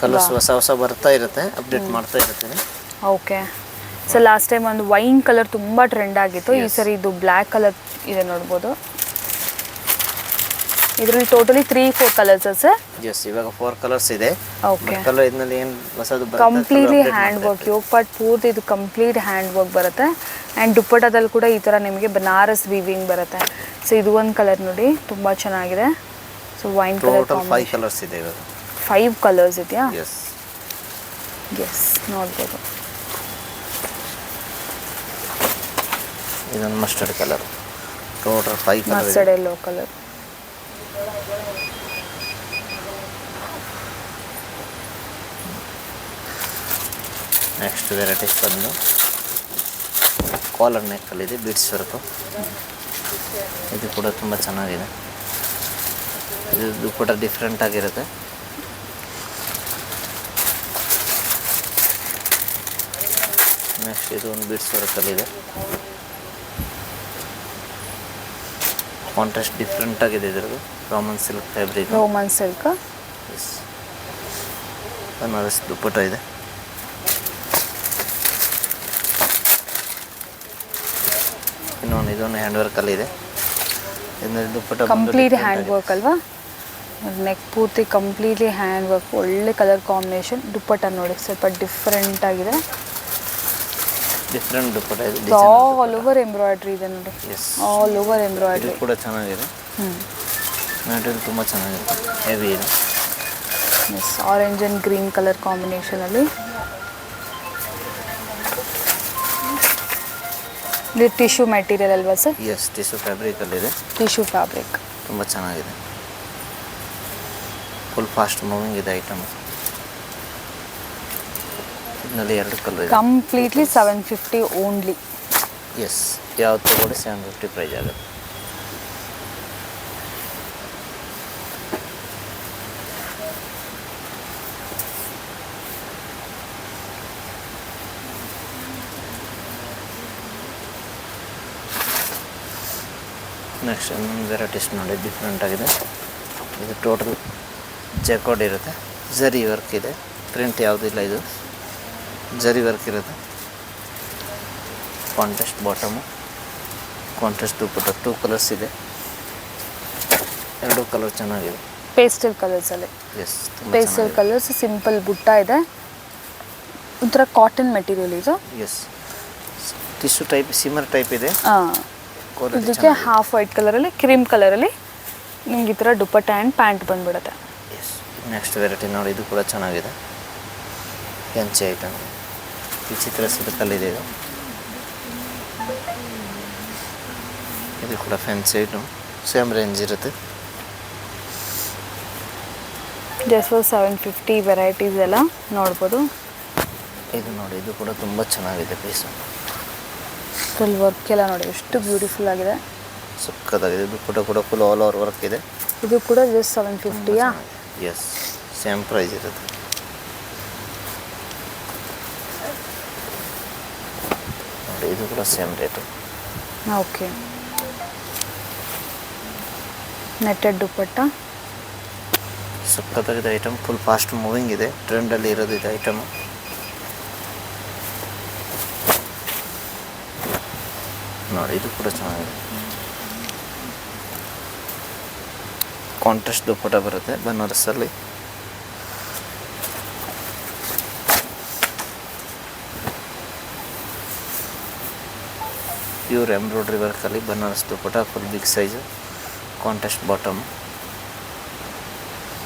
Speaker 3: ಕಲರ್ಸ್ ಹೊಸ ಹೊಸ ಬರ್ತಾ ಇರುತ್ತೆ, ಅಪ್ಡೇಟ್ ಮಾಡ್ತಾ ಇರ್ತೀನಿ.
Speaker 2: ಓಕೆ. ಸೊ ಲಾಸ್ಟ್ ಟೈಮ್ ಒಂದು ವೈನ್ ಕಲರ್ ತುಂಬ ಟ್ರೆಂಡ್ ಆಗಿತ್ತು. ಈ ಸರಿ ಇದು ಬ್ಲ್ಯಾಕ್ ಕಲರ್ ಇದೆ ನೋಡ್ಬೋದು. ಇದರಲ್ಲಿ ಟೋಟಲಿ 3-4 ಕಲರ್ಸ್ ಸರ್?
Speaker 3: ಎಸ್, ಇವಾಗ 4 ಕಲರ್ಸ್ ಇದೆ.
Speaker 2: ಓಕೆ.
Speaker 3: ಕಲರ್ ಇದರಲ್ಲಿ ಏನು ಹೊಸದು
Speaker 2: ಕಂಪ್ಲೀಟ್ಲಿ ಹ್ಯಾಂಡ್ ವರ್ಕ್, ಯೋಗ ಪಾರ್ಟ್ ಪೂರ್ತಿ ಇದು ಕಂಪ್ಲೀಟ್ ಹ್ಯಾಂಡ್ ವರ್ಕ್ ಬರುತ್ತೆ. ಆ್ಯಂಡ್ ದುಪ್ಪಟ್ಟದಲ್ಲಿ ಕೂಡ ಈ ಥರ ನಿಮಗೆ ಬನಾರಸ್ ವೀವಿಂಗ್ ಬರುತ್ತೆ. ಸೊ ಇದು ಒಂದು ಕಲರ್ ನೋಡಿ, ತುಂಬ ಚೆನ್ನಾಗಿದೆ. So wine colour.
Speaker 3: Total 5 colours ಇದೆ ಇವಾಗ.
Speaker 2: 5 ಕಲರ್ಸ್ ಇದೆಯಾ?
Speaker 3: ಎಸ್.
Speaker 2: ಎಸ್, ನೋಡ್ಬೋದು.
Speaker 3: ಇದೊಂದು mustard colour. Total 5 colour.
Speaker 2: Mustard yellow colour.
Speaker 3: Next varieties ಬಂದು ಕಾಲರ್ ನೆಕ್ಕಲ್ಲಿದೆ, ಬೀಡ್ಸ್ ವರ್ಕು. ಇದು ಕೂಡ ತುಂಬ ಚೆನ್ನಾಗಿದೆ. ಇದು ಕೂಡ ಡಿಫ್ರೆಂಟ್ ಆಗಿರುತ್ತೆ. ನೆಕ್ಸ್ಟ್ ಇದು ಒಂದು ಬೀಡ್ಸ್ ವರ್ಕಲ್ಲಿದೆ. ಕಾಂಟ್ರಾಸ್ಟ್ ಡಿಫ್ರೆಂಟ್ ಆಗಿದೆ ಇದರದ್ದು. Roman silk fabric.
Speaker 2: Roman silk.
Speaker 3: Yes, Banaras dupatta ಇದೆ. ಇದೊಂದು ಹ್ಯಾಂಡ್ ವರ್ಕಲ್ಲಿ ಇದೆ. ಇದರಲ್ಲಿ ದುಪ್ಪಟ್ಟ
Speaker 2: ಕಂಪ್ಲೀಟ್ ಹ್ಯಾಂಡ್ ವರ್ಕ್ ಅಲ್ವಾ? ನೆಕ್ ಪೂರ್ತಿ ಕಂಪ್ಲೀಟ್ಲಿ ಹ್ಯಾಂಡ್ ವರ್ಕ್. ಒಳ್ಳೆ ಕಲರ್ ಕಾಂಬಿನೇಷನ್. ದುಪ್ಪಟ್ಟ ನೋಡಿ ಸ್ವಲ್ಪ ಡಿಫ್ರೆಂಟ್ ಆಗಿದೆ.
Speaker 3: ಡಿಫ್ರೆಂಟ್ ದುಪ್ಪಟ್ಟ ಇದೆ.
Speaker 2: ಆಲ್ ಓವರ್ ಎಂಬ್ರಾಯ್ಡ್ರಿ ಇದೆ ನೋಡಿ.
Speaker 3: ಎಸ್,
Speaker 2: ಆಲ್ ಓವರ್ ಎಂಬ್ರಾಯ್ಡ್ರಿ
Speaker 3: ಕೂಡ ಚೆನ್ನಾಗಿದೆ. ಮೆಟೀರಿಯಲ್ ತುಂಬ ಚೆನ್ನಾಗಿದೆ, ಹೆವಿ ಇದೆ.
Speaker 2: Yes, orange and green colour ಕಾಂಬಿನೇಷನಲ್ಲಿ. ಇದು ಟಿಶ್ಯೂ ಮೆಟೀರಿಯಲ್ ಅಲ್ವಾ ಸರ್?
Speaker 3: ಎಸ್, ಟಿಶ್ಯೂ ಫ್ಯಾಬ್ರಿಕಲ್ಲಿದೆ.
Speaker 2: ಟಿಶ್ಯೂ ಫ್ಯಾಬ್ರಿಕ್
Speaker 3: ತುಂಬ ಚೆನ್ನಾಗಿದೆ. ಫುಲ್ ಫಾಸ್ಟ್ ಮೂವಿಂಗ್ ಇದೆ ಐಟಮ್. ಇದರಲ್ಲಿ 2 ಕಲರ್ ಇದೆ.
Speaker 2: Completely 750 only.
Speaker 3: ಎಸ್, ಯಾವ್ದು ತಗೊಳ್ಳಿ 750 ಪ್ರೈಸ್ ಆಗುತ್ತೆ. ನೆಕ್ಸ್ಟ್ ಇನ್ನೊಂದು ವೆರೈಟೀಸ್ ನೋಡಿ, ಡಿಫ್ರೆಂಟ್ ಆಗಿದೆ. ಇದು ಟೋಟಲ್ ಜೆಕಾರ್ಡ್ ಇರುತ್ತೆ, ಜರಿ ವರ್ಕ್ ಇದೆ. ಪ್ರಿಂಟ್ ಯಾವುದಿಲ್ಲ, ಇದು ಜರಿ ವರ್ಕ್ ಇರುತ್ತೆ. Contrast bottom, contrast dupatta. 2 colours ಇದೆ. 2 ಕಲರ್ ಚೆನ್ನಾಗಿದೆ.
Speaker 2: ಪೇಸ್ಟಲ್ ಕಲರ್ಸಲ್ಲಿ.
Speaker 3: Yes,
Speaker 2: pastel colours. Simple butta ಇದೆ. ಒಂಥರ ಕಾಟನ್ ಮೆಟೀರಿಯಲ್ ಇದು.
Speaker 3: Yes, tissue type, shimmer type ಇದೆ.
Speaker 2: ಇದಕ್ಕೆ ಹಾಫ್ ವೈಟ್ ಕಲರಲ್ಲಿ, ಕ್ರೀಮ್ ಕಲರಲ್ಲಿ ನಿಮ್ಗೆ ಈ ಥರ ದುಪ್ಪಟ್ಟ ಆ್ಯಂಡ್ ಪ್ಯಾಂಟ್ ಬಂದ್ಬಿಡುತ್ತೆ.
Speaker 3: ಎಸ್, ನೆಕ್ಸ್ಟ್ ವೆರೈಟಿ ನೋಡಿ, ಇದು ಕೂಡ ಚೆನ್ನಾಗಿದೆ. ಹೆಂಚೆ ಐಟಮ್, ಈ ಚಿತ್ರ ಸಿಲ್ಕಲ್ಲಿದೆ. ಇದು ಕೂಡ ಫ್ಯಾನ್ಸಿ ಐಟಮ್, ಸೇಮ್ ರೇಂಜ್ ಇರುತ್ತೆ.
Speaker 2: ಜಸ್ಟ್ ಫಾರ್ 750 ವೆರೈಟೀಸ್ ಎಲ್ಲ ನೋಡ್ಬೋದು.
Speaker 3: ಇದು ನೋಡಿ, ಇದು ಕೂಡ ತುಂಬ ಚೆನ್ನಾಗಿದೆ ಪೀಸು.
Speaker 2: ಫುಲ್ ವರ್ಕ್ ಎಲ್ಲ ನೋಡಿ ಎಷ್ಟು ಬ್ಯೂಟಿಫುಲ್ ಆಗಿದೆ.
Speaker 3: ಸಕ್ಕತ್ತಾಗಿದೆ. ಇದು ಕೂಡ ಫುಲ್ ಆಲ್ ಓವರ್ ವರ್ಕ್ ಇದೆ.
Speaker 2: ಇದು ಕೂಡ ಜಸ್ಟ್ 750ಯಾ?
Speaker 3: ಎಸ್, ಸೇಮ್ ಪ್ರೈಸ್ ಇರುತ್ತೆ. ನೋಡಿ, ಇದು ಕೂಡ ಸೇಮ್ ರೇಟು.
Speaker 2: ಓಕೆ. ನೆಟ್ಟೆಡ್ ದುಪ್ಪಟ್ಟ.
Speaker 3: ಸಕ್ಕತ್ತಾಗಿದೆ ಐಟಮ್. ಫುಲ್ ಫಾಸ್ಟ್ ಮೂವಿಂಗ್ ಇದೆ, ಟ್ರೆಂಡಲ್ಲಿ ಇರೋದು ಇದು ಐಟಮು. ನೋಡಿ, ಇದು ಕೂಡ ಚೆನ್ನಾಗಿದೆ. ಕಾಂಟ್ರಾಸ್ಟ್ ದುಪ್ಪಟ ಬರುತ್ತೆ ಬನಾರಸಲ್ಲಿ. ಪ್ಯೂರ್ ಎಂಬ್ರಾಯ್ಡ್ರಿ ವರ್ಕಲ್ಲಿ Banaras dupatta, full big size, contrast bottom.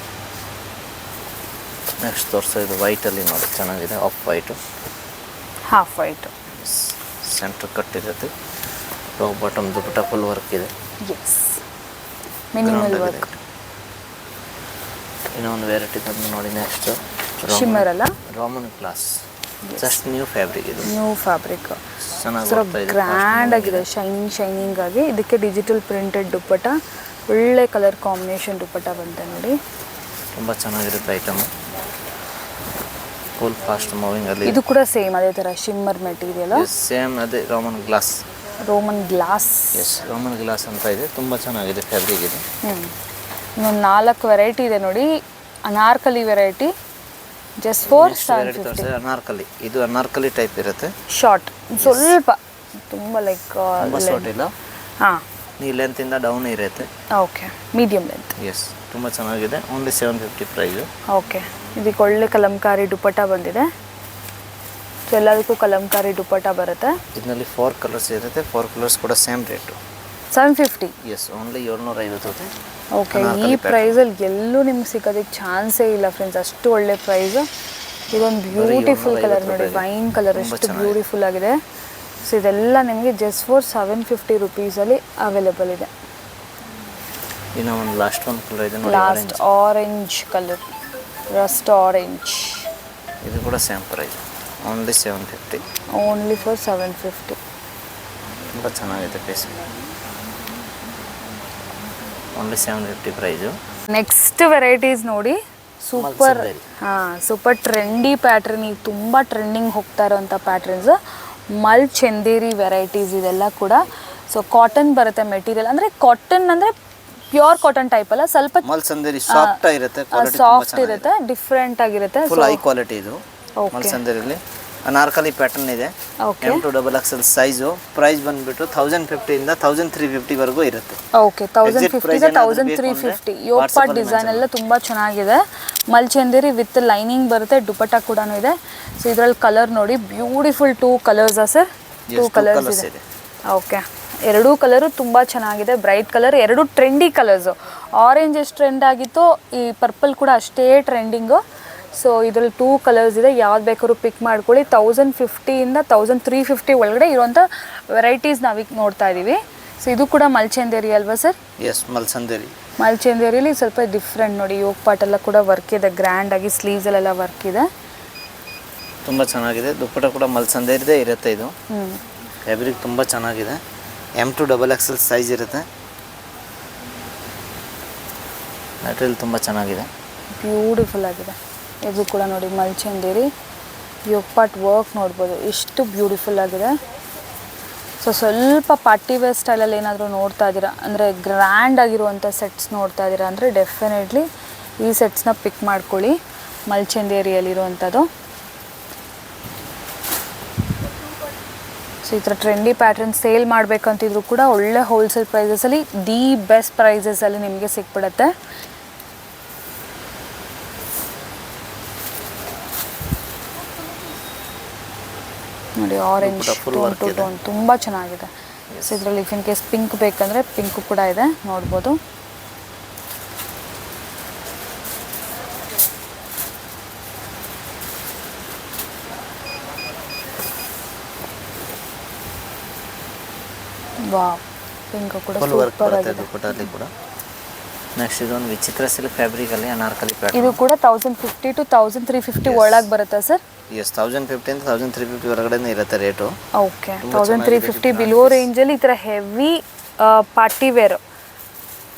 Speaker 3: Next ತೋರಿಸ್ತಾ ಇದು ವೈಟಲ್ಲಿ ನೋಡಿ ಚೆನ್ನಾಗಿದೆ, off white,
Speaker 2: half white.
Speaker 3: Centre cut ಇರುತ್ತೆ, top bottom dupatta full work ಇದೆ.
Speaker 2: Yes, minimal
Speaker 3: Grand
Speaker 2: work.
Speaker 3: ಆಗಿದೆ. ಇನ್ನೊಂದು ವೆರೈಟಿ ತಂದು ನೋಡಿ. ನೆಕ್ಸ್ಟ್
Speaker 2: ಶಿಮ್ಮರ್ ಅಲ್ಲ,
Speaker 3: roman glass, just new fabric ಇದು,
Speaker 2: ನ್ಯೂ ಫ್ಯಾಬ್ರಿಕ್.
Speaker 3: ಚೆನ್ನಾಗಿ
Speaker 2: ಸರ್
Speaker 3: ಬರ್ತಾ ಇದೆ,
Speaker 2: ಗ್ರ್ಯಾಂಡ್ ಆಗಿದೆ, ಶೈನಿಂಗ್ ಆಗಿ. ಇದಕ್ಕೆ ಡಿಜಿಟಲ್ ಪ್ರಿಂಟೆಡ್ ದುಪ್ಪಟ, ಒಳ್ಳೆ ಕಲರ್ ಕಾಂಬಿನೇಷನ್ ದುಪ್ಪಟ ಬಂತೆ ನೋಡಿ.
Speaker 3: ತುಂಬ ಚೆನ್ನಾಗಿರುತ್ತೆ ಐಟಮ್, ಫುಲ್ ಫಾಸ್ಟ್ ಮೂವಿಂಗ್ ಅಲ್ಲಿ.
Speaker 2: ಇದು ಕೂಡ ಸೇಮ್ ಅದೇ ಥರ ಶಿಮ್ಮರ್ ಮೆಟೀರಿಯಲ್,
Speaker 3: ಸೇಮ್ ಅದೇ Roman glass.
Speaker 2: Roman glass.
Speaker 3: Yes, Roman glass ಅಂತ ಇದೆ, ತುಂಬ ಚೆನ್ನಾಗಿದೆ ಫ್ಯಾಬ್ರಿಕ್ ಇದು.
Speaker 2: ಇನ್ನೊಂದು 4 ವೆರೈಟಿ ಇದೆ ನೋಡಿ. Anarkali variety, just for
Speaker 3: variety ತೋರಿಸಿದ್ರೆ ಅನಾರ್ಕಲಿ. ಇದು ಅನಾರ್ಕಲಿ ಟೈಪ್ ಇರುತ್ತೆ,
Speaker 2: ಶಾರ್ಟ್, ಸ್ವಲ್ಪ ತುಂಬ ಲೈಕ್
Speaker 3: ತುಂಬ ಶಾರ್ಟ್ ಇಲ್ಲ,
Speaker 2: ಹಾಂ,
Speaker 3: ಈ ಲೆಂತಿಂದ ಡೌನ್ ಇರುತ್ತೆ.
Speaker 2: Okay, medium length.
Speaker 3: ಎಸ್, ತುಂಬ ಚೆನ್ನಾಗಿದೆ. Only 750 price.
Speaker 2: ಓಕೆ, ಇದಕ್ಕೆ ಒಳ್ಳೆ ಕಲಂಕಾರಿ ದುಪ್ಪಟ ಬಂದಿದೆ. ಸೊ ಎಲ್ಲದಕ್ಕೂ ಕಲಂಕಾರಿ ದುಪ್ಪಟ ಬರುತ್ತೆ.
Speaker 3: ಇದರಲ್ಲಿ 4 ಕಲರ್ಸ್ ಇರುತ್ತೆ, 4 ಕಲರ್ಸ್ ಕೂಡ same rate,
Speaker 2: 750.
Speaker 3: Yes, only 750.
Speaker 2: Okay, ಈ ಪ್ರೈಸಲ್ಲಿ ಎಲ್ಲೂ ನಿಮ್ಗೆ ಸಿಗೋದಕ್ಕೆ ಚಾನ್ಸೇ ಇಲ್ಲ ಫ್ರೆಂಡ್ಸ್, ಅಷ್ಟು ಒಳ್ಳೆ ಪ್ರೈಸು. ಇದೊಂದು ಬ್ಯೂಟಿಫುಲ್ ಕಲರ್ ನೋಡಿ, ವೈನ್ ಕಲರ್, ಎಷ್ಟು ಬ್ಯೂಟಿಫುಲ್ ಆಗಿದೆ. ಸೊ ಇದೆಲ್ಲ ನಿಮಗೆ ಜಸ್ಟ್ ಫಾರ್ 750 ರುಪೀಸಲ್ಲಿ ಅವೈಲೇಬಲ್ ಇದೆ.
Speaker 3: ಇನ್ನು ಒಂದು ಲಾಸ್ಟ್ ಒಂದು ಕಲರ್ ಇದೆ ನೋಡಿ,
Speaker 2: last orange colour, rust orange.
Speaker 3: ಇದು ಕೂಡ same price, only 750.
Speaker 2: Only for 750.
Speaker 3: ತುಂಬ ಚೆನ್ನಾಗಿದೆ piece, only 750 price.
Speaker 2: Next varieties ನೋಡಿ, ಸೂಪರ್, ಹಾಂ, ಸೂಪರ್ ಟ್ರೆಂಡಿ ಪ್ಯಾಟ್ರನ್. ಈಗ ತುಂಬ ಟ್ರೆಂಡಿಂಗ್ ಹೋಗ್ತಾ ಇರೋಂಥ ಪ್ಯಾಟ್ರನ್ಸ್, ಮಲ್ ಚಂದೇರಿ ವೆರೈಟೀಸ್ ಇದೆಲ್ಲ ಕೂಡ. ಸೊ ಕಾಟನ್ ಬರುತ್ತೆ ಮೆಟೀರಿಯಲ್, ಅಂದರೆ ಕಾಟನ್ ಅಂದರೆ ಪ್ಯೂರ್ ಕಾಟನ್ ಟೈಪ್ ಅಲ್ಲ, ಸ್ವಲ್ಪ
Speaker 3: ಮಲ್ಸಂದೇರಿ ಸಾಫ್ಟ್ ಆಗಿರುತ್ತೆ,
Speaker 2: ಸಾಫ್ಟ್ ಇರುತ್ತೆ, ಡಿಫ್ರೆಂಟ್ ಆಗಿರುತ್ತೆ.
Speaker 3: ಫುಲ್ ಹೈ ಕ್ವಾಲಿಟಿ ಇದು ಮಲ್ಸಂದೇರಿಲಿ. ಅನಾರ್ಕಲಿ ಪ್ಯಾಟರ್ನ್ ಇದೆ, M2XXL ಸೈಜು. ಪ್ರೈಸ್ ಬಂದ್ಬಿಟ್ಟು 1050 ಇಂದ 1350 ವರೆಗೂ ಇರುತ್ತೆ.
Speaker 2: ಓಕೆ, 1050 1350. ಯೋಗ್ ಪಾಟ್ ಡಿಸೈನ್ ಎಲ್ಲ ತುಂಬ ಚೆನ್ನಾಗಿದೆ. ಮಲ್ಚಂದೇರಿ ವಿತ್ ಲೈನಿಂಗ್ ಬರುತ್ತೆ, ದುಪಟ್ಟ ಕೂಡ ಇದೆ. ಸೊ ಇದರಲ್ಲಿ ಕಲರ್ ನೋಡಿ, ಬ್ಯೂಟಿಫುಲ್ 2 ಕಲರ್ಸಾ ಸರ್? 2 ಕಲರ್ಸ್ ಇದೆ. ಓಕೆ, ಎರಡೂ ಕಲರು ತುಂಬ ಚೆನ್ನಾಗಿದೆ, ಬ್ರೈಟ್ ಕಲರ್, ಎರಡು ಟ್ರೆಂಡಿ ಕಲರ್ಸು. ಆರೆಂಜ್ ಎಷ್ಟು ಟ್ರೆಂಡ್ ಆಗಿತ್ತು, ಈ ಪರ್ಪಲ್ ಕೂಡ ಅಷ್ಟೇ ಟ್ರೆಂಡಿಂಗು. ಸೊ ಇದರಲ್ಲಿ 2 ಕಲರ್ಸ್ ಇದೆ, ಯಾವ್ದು ಬೇಕಾದ್ರೂ ಪಿಕ್ ಮಾಡ್ಕೊಳ್ಳಿ. 1050 ಇಂದ 1350 ಒಳಗಡೆ ಇರುವಂಥ ವೆರೈಟೀಸ್ ನಾವೀಗ ನೋಡ್ತಾ ಇದ್ದೀವಿ. ಸೊ ಇದು ಕೂಡ ಮಲ್ಚಂದೇರಿ ಅಲ್ವಾ ಸರ್?
Speaker 3: ಎಸ್, ಮಲ್ಸಂದೇರಿ.
Speaker 2: ಮಲ್ಚಂದೇರಿಲಿ ಸ್ವಲ್ಪ ಡಿಫ್ರೆಂಟ್ ನೋಡಿ, ಯೋಗ್ ಪಾಟ್ ಎಲ್ಲ ಕೂಡ ವರ್ಕ್ ಇದೆ, ಗ್ರ್ಯಾಂಡ್ ಆಗಿ ಸ್ಲೀವ್ಸಲ್ಲೆಲ್ಲ ವರ್ಕ್ ಇದೆ,
Speaker 3: ತುಂಬ ಚೆನ್ನಾಗಿದೆ. ದುಪ್ಪಟ ಕೂಡ ಮಲ್ಸಂದೇರಿದೇ ಇರುತ್ತೆ. ಇದು ಫ್ಯಾಬ್ರಿಕ್ ತುಂಬ ಚೆನ್ನಾಗಿದೆ, M2XXL ಸೈಜ್ ಇರುತ್ತೆ. ಮೆಟೀರಿಯಲ್ ತುಂಬ ಚೆನ್ನಾಗಿದೆ,
Speaker 2: ಬ್ಯೂಟಿಫುಲ್ ಆಗಿದೆ. ಇದು ಕೂಡ ನೋಡಿ ಮಲ್ಚಂದೇರಿ, ಯೋಗ್ ಪಾಟ್ ವರ್ಕ್ ನೋಡ್ಬೋದು, ಎಷ್ಟು ಬ್ಯೂಟಿಫುಲ್ ಆಗಿದೆ. ಸೊ ಸ್ವಲ್ಪ ಪಾರ್ಟಿ ವೇರ್ ಸ್ಟೈಲಲ್ಲಿ ಏನಾದರೂ ನೋಡ್ತಾ ಇದ್ದೀರಾ ಅಂದರೆ ಗ್ರ್ಯಾಂಡ್ ಆಗಿರುವಂಥ ಸೆಟ್ಸ್ ನೋಡ್ತಾ ಇದ್ದೀರಾ ಅಂದರೆ ಡೆಫಿನೆಟ್ಲಿ ಈ ಸೆಟ್ಸ್ನ ಪಿಕ್ ಮಾಡ್ಕೊಳ್ಳಿ, ಮಲ್ಚಂದೇರಿಯಲ್ಲಿರುವಂಥದ್ದು. ಸೊ ಈ ಥರ ಟ್ರೆಂಡಿ ಪ್ಯಾಟ್ರನ್ ಸೇಲ್ ಮಾಡಬೇಕಂತಿದ್ರು ಕೂಡ ಒಳ್ಳೆ ಹೋಲ್ಸೇಲ್ ಪ್ರೈಸಸಲ್ಲಿ, ದಿ ಬೆಸ್ಟ್ ಪ್ರೈಸಸಲ್ಲಿ ನಿಮಗೆ ಸಿಕ್ಬಿಡುತ್ತೆ. ನೋಡಿ, ಆರೆಂಜ್ ಟೋನ್ ತುಂಬ ಚೆನ್ನಾಗಿದೆ. ಸೊ ಇದರಲ್ಲಿ ಇಫ್ ಇನ್ ಕೇಸ್ ಪಿಂಕ್ ಬೇಕಂದರೆ ಪಿಂಕು ಕೂಡ ಇದೆ, ನೋಡ್ಬೋದು. ವಾವ್, ಪಿಂಕು ಕೂಡ ಸೂಪರ್ ಆಗಿದೆ.
Speaker 3: ನೆಕ್ಸ್ಟ್ ಇದೊಂದು ವಿಚಿತ್ರ ಸಿಲ್ಕ್ ಫ್ಯಾಬ್ರಿಕ್ ಅಲ್ಲಿ ಅನಾರ್ಕಲಿ ಪ್ಯಾಟರ್ನ್.
Speaker 2: ಇದು ಕೂಡ 1050 to 1350 ಒಳಗೆ ಬರುತ್ತಾ ಸರ್?
Speaker 3: ಎಸ್, 1050 ಇಂದ 1350 ಹೊರಗಡೆನೇ ಇರುತ್ತೆ ರೇಟು.
Speaker 2: ಓಕೆ, 1350 ಬಿಲೋ ರೇಂಜಲ್ಲಿ ಈ ಥರ ಹೆವಿ ಪಾರ್ಟಿ ವೇರ್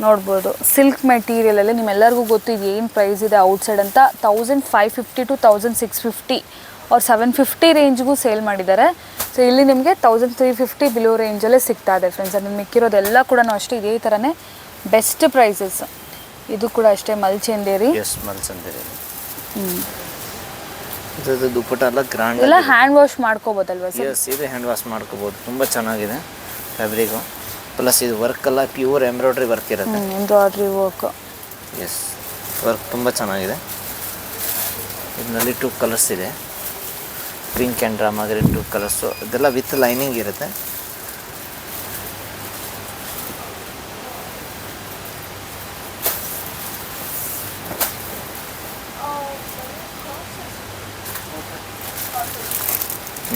Speaker 2: ನೋಡ್ಬೋದು. ಸಿಲ್ಕ್ ಮೆಟೀರಿಯಲಲ್ಲಿ ನಿಮ್ಮೆಲ್ಲರಿಗೂ ಗೊತ್ತು ಇದು ಏನು ಪ್ರೈಸ್ ಇದೆ ಔಟ್ಸೈಡ್ ಅಂತ. 1550 to 1650 ಅವ್ರು 750 ರೇಂಜ್ಗೂ ಸೇಲ್ ಮಾಡಿದ್ದಾರೆ. ಸೊ ಇಲ್ಲಿ ನಿಮಗೆ 1350 ಬಿಲೋ ರೇಂಜಲ್ಲೇ ಸಿಗ್ತಾ ಇದೆ ಫ್ರೆಂಡ್ಸ್. ಅದನ್ನು ಮಿಕ್ಕಿರೋದೆಲ್ಲ ಕೂಡ ಅಷ್ಟೇ ಇದೇ ಥರನೇ ಬೆಸ್ಟ್ ಪ್ರೈಸಸ್. ಇದು ಕೂಡ ಅಷ್ಟೇ ಮಲ್ಚಂದೇರಿ.
Speaker 3: ಎಸ್, ಮಲ್ಚಂದೇರಿ. ಇದು ದುಪ್ಪಟ್ಟ ಎಲ್ಲ ಗ್ರ್ಯಾಂಡ್
Speaker 2: ಎಲ್ಲ ಹ್ಯಾಂಡ್ ವಾಶ್ ಮಾಡ್ಕೋಬೋದಲ್ವಾ ಸರ್?
Speaker 3: ಎಸ್, ಇದು ಹ್ಯಾಂಡ್ ವಾಶ್ ಮಾಡ್ಕೋಬೋದು, ತುಂಬ ಚೆನ್ನಾಗಿದೆ ಫ್ಯಾಬ್ರಿಕು. ಪ್ಲಸ್ ಇದು ವರ್ಕ್ ಎಲ್ಲ ಪ್ಯೂರ್ ಎಂಬ್ರಾಯ್ಡ್ರಿ ವರ್ಕ್ ಇರುತ್ತೆ.
Speaker 2: ಎಂಬ್ರಾಯ್ಡ್ರಿ ವರ್ಕ್
Speaker 3: ಎಸ್ ವರ್ಕ್ ತುಂಬ ಚೆನ್ನಾಗಿದೆ. ಇದರಲ್ಲಿ 2 ಕಲರ್ಸ್ ಇದೆ, pink and Rama green 2 colours. ಇದೆಲ್ಲ ವಿತ್ ಲೈನಿಂಗ್ ಇರುತ್ತೆ.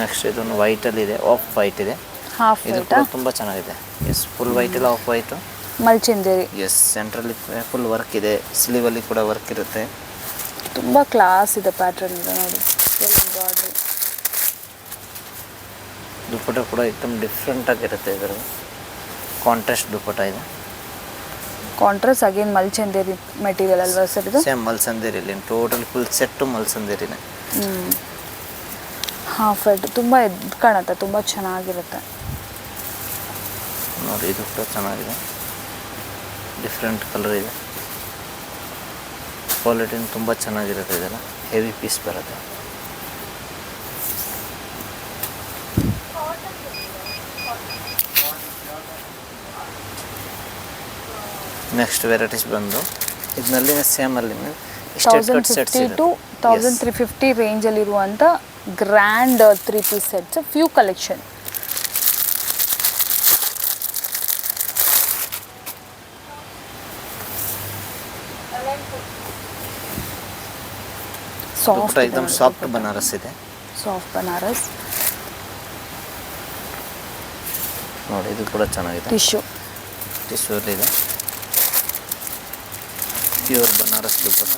Speaker 3: ನೆಕ್ಸ್ಟ್ ಇದೊಂದು ವೈಟಲ್ಲಿದೆ, ಆಫ್ ವೈಟ್ ಇದೆ.
Speaker 2: ಹಾಫ್
Speaker 3: ಇದು
Speaker 2: ವೈಟಾ?
Speaker 3: ಕೂಡ ತುಂಬ ಚೆನ್ನಾಗಿದೆ. ಎಸ್ ಫುಲ್ ವೈಟ್ ಇಲ್ಲ, ಆಫ್ ವೈಟು.
Speaker 2: ಮಲ್ಚಂದೇರಿ.
Speaker 3: ಎಸ್ ಸೆಂಟ್ರಲ್ಲಿ ಫುಲ್ ವರ್ಕ್ ಇದೆ, ಸ್ಲೀವಲ್ಲಿ ಕೂಡ ವರ್ಕ್ ಇರುತ್ತೆ.
Speaker 2: ತುಂಬ ಕ್ಲಾಸ್ ಇದೆ ಪ್ಯಾಟ್ರನ್ ಇದೆ ನೋಡಿ, ಎಂಬ್ರಾಯ್ಡ್ರಿ.
Speaker 3: ದುಪ್ಪಟ ಕೂಡ एकदम ಡಿಫ್ರೆಂಟ್ ಆಗಿರುತ್ತೆ. ಇದರ ಕಾಂಟ್ರಾಸ್ಟ್ ದುಪ್ಪಟ ಇದೆ.
Speaker 2: ಕಾಂಟ್ರಾಸ್ಟ್ ಅಗೇನ್ ಮಲ್ಚಂದೇರಿ ಮೆಟೀರಿಯಲ್ ಅಲ್ವಾ ಸರ್ ಇದು?
Speaker 3: ಸೇಮ್ ಮಲ್ಸಂದೇರಿಲಿ ಟೋಟಲ್ ಫುಲ್ ಸೆಟ್ಟು ಮಲ್ಸಂದೇರಿನೇ.
Speaker 2: ಹಾಫ್ ವೈಟ್ ತುಂಬ ಎದ್ದು ಕಾಣುತ್ತೆ, ತುಂಬ ಚೆನ್ನಾಗಿರುತ್ತೆ
Speaker 3: ನೋಡಿ. ಇದು ಕೂಡ ಚೆನ್ನಾಗಿದೆ, ಡಿಫ್ರೆಂಟ್ ಕಲರ್ ಇದೆ. ಕ್ವಾಲಿಟಿನ ತುಂಬ ಚೆನ್ನಾಗಿರುತ್ತೆ. ಇದೆಲ್ಲ ಹೆವಿ ಪೀಸ್ ಬರುತ್ತೆ. ನೆಕ್ಸ್ಟ್ ವೆರೈಟೀಸ್ ಬಂದು ಇದರಲ್ಲಿ ಸೇಮಲ್ಲಿ ಸ್ಟೇಟ್ ಕಟ್ ಸೆಟ್ಸ್
Speaker 2: 1050 to 1350 ರೇಂಜಲ್ಲಿರುವಂಥ grand 3 piece sets, few collection. Soft
Speaker 3: एकदम ಸಾಫ್ಟ್ ಬನಾರಸ್ ಇದೆ.
Speaker 2: ಸಾಫ್ಟ್ ಬನಾರಸ್
Speaker 3: ನೋಡಿ. ಇದು ಕೂಡ ಚೆನ್ನಾಗಿದೆ, ಟಿಶ್ಯೂಲ್ಲಿದೆ. ಪ್ಯೂರ್ ಬನಾರಸ್ ದುಪ್ಪಟ.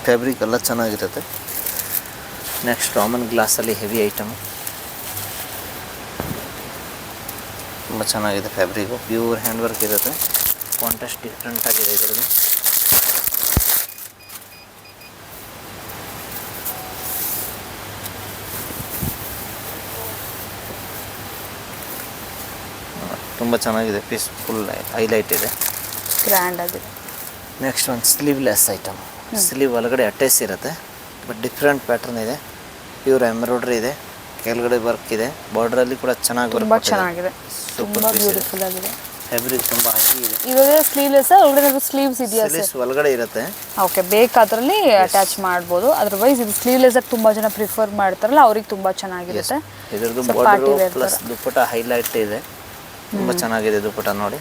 Speaker 3: ಫ್ಯಾಬ್ರಿಕ್ ಎಲ್ಲ ಚೆನ್ನಾಗಿರುತ್ತೆ. ನೆಕ್ಸ್ಟ್ ರಾಮನ್ ಗ್ಲಾಸಲ್ಲಿ ಹೆವಿ ಐಟಮ್ ತುಂಬ ಚೆನ್ನಾಗಿದೆ. ಫ್ಯಾಬ್ರಿಕು ಪ್ಯೂರ್ ಹ್ಯಾಂಡ್ ವರ್ಕ್ ಇರುತ್ತೆ. ಕಾಂಟ್ರಾಸ್ಟ್ ಡಿಫ್ರೆಂಟ್ ಆಗಿದೆ ಇದರಲ್ಲಿ. ತುಂಬ ಚೆನ್ನಾಗಿದೆ ಪೀಸ್, ಫುಲ್ ಹೈಲೈಟ್ ಇದೆ,
Speaker 2: ಗ್ರ್ಯಾಂಡ್ ಆಗಿದೆ.
Speaker 3: ನೆಕ್ಸ್ಟ್ ಒಂದು ಸ್ಲೀವ್ಲೆಸ್ ಐಟಮ್. ಸ್ಲೀವ್ ಒಳಗಡೆ ಅಟ್ಯಾಚ್ ಇರುತ್ತೆ, ಬಟ್ ಡಿಫ್ರೆಂಟ್ ಪ್ಯಾಟರ್ನ್ ಇದೆ. ಪ್ಯೂರ್ ಎಂಬ್ರಾಯ್ಡ್ರಿ ಇದೆ, ಕೆಳಗಡೆ ವರ್ಕ್ ಇದೆ. ಬಾರ್ಡ್ರಲ್ಲಿ ಕೂಡ ಚೆನ್ನಾಗಿ
Speaker 2: ತುಂಬ
Speaker 3: ವರ್ಕ್
Speaker 2: ಚೆನ್ನಾಗಿದೆ, ತುಂಬ
Speaker 3: ಸೂಪರ್
Speaker 2: ಬ್ಯೂಟಿಫುಲ್ ಆಗಿದೆ.
Speaker 3: ಫ್ಯಾಬ್ರಿಕ್ ತುಂಬ ಹೈ ಇದೆ.
Speaker 2: ಇವಾಗ ಸ್ಲೀವ್ಲೆಸ್ ಒಳಗಡೆ ಸ್ಲೀವ್ಸ್ ಇದೆಯಾ
Speaker 3: ಸ್ಲೀವ್ಸ್
Speaker 2: ಸರ್?
Speaker 3: ಒಳಗಡೆ ಇರುತ್ತೆ.
Speaker 2: ಓಕೆ, ಬೇಕಾದ್ರಲ್ಲಿ ಅಟ್ಯಾಚ್ ಮಾಡ್ಬೋದು. ಅದರ್ವೈಸ್ ಇದು ಸ್ಲೀವ್ಲೆಸ್ ಆಗಿ ತುಂಬ ಜನ ಪ್ರಿಫರ್ ಮಾಡ್ತಾರಲ್ಲ, ಅವ್ರಿಗೆ ತುಂಬ ಚೆನ್ನಾಗಿರುತ್ತೆ.
Speaker 3: ಇದರದ್ದು
Speaker 2: So,
Speaker 3: border
Speaker 2: party wear
Speaker 3: plus dupatta highlight ಇದೆ. ತುಂಬ ಚೆನ್ನಾಗಿದೆ ದುಪ್ಪಟ ನೋಡಿ.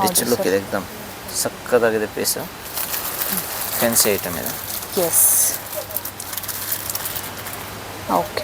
Speaker 3: ರಿಚ್ ಲುಕ್ ಇದೆ, ಎಕ್ದಮ್ ಸಕ್ಕತ್ತಾಗಿದೆ ಪೀಸು. ಫ್ಯಾನ್ಸಿ ಐಟಮ್ ಇದೆ.
Speaker 2: Yes, okay.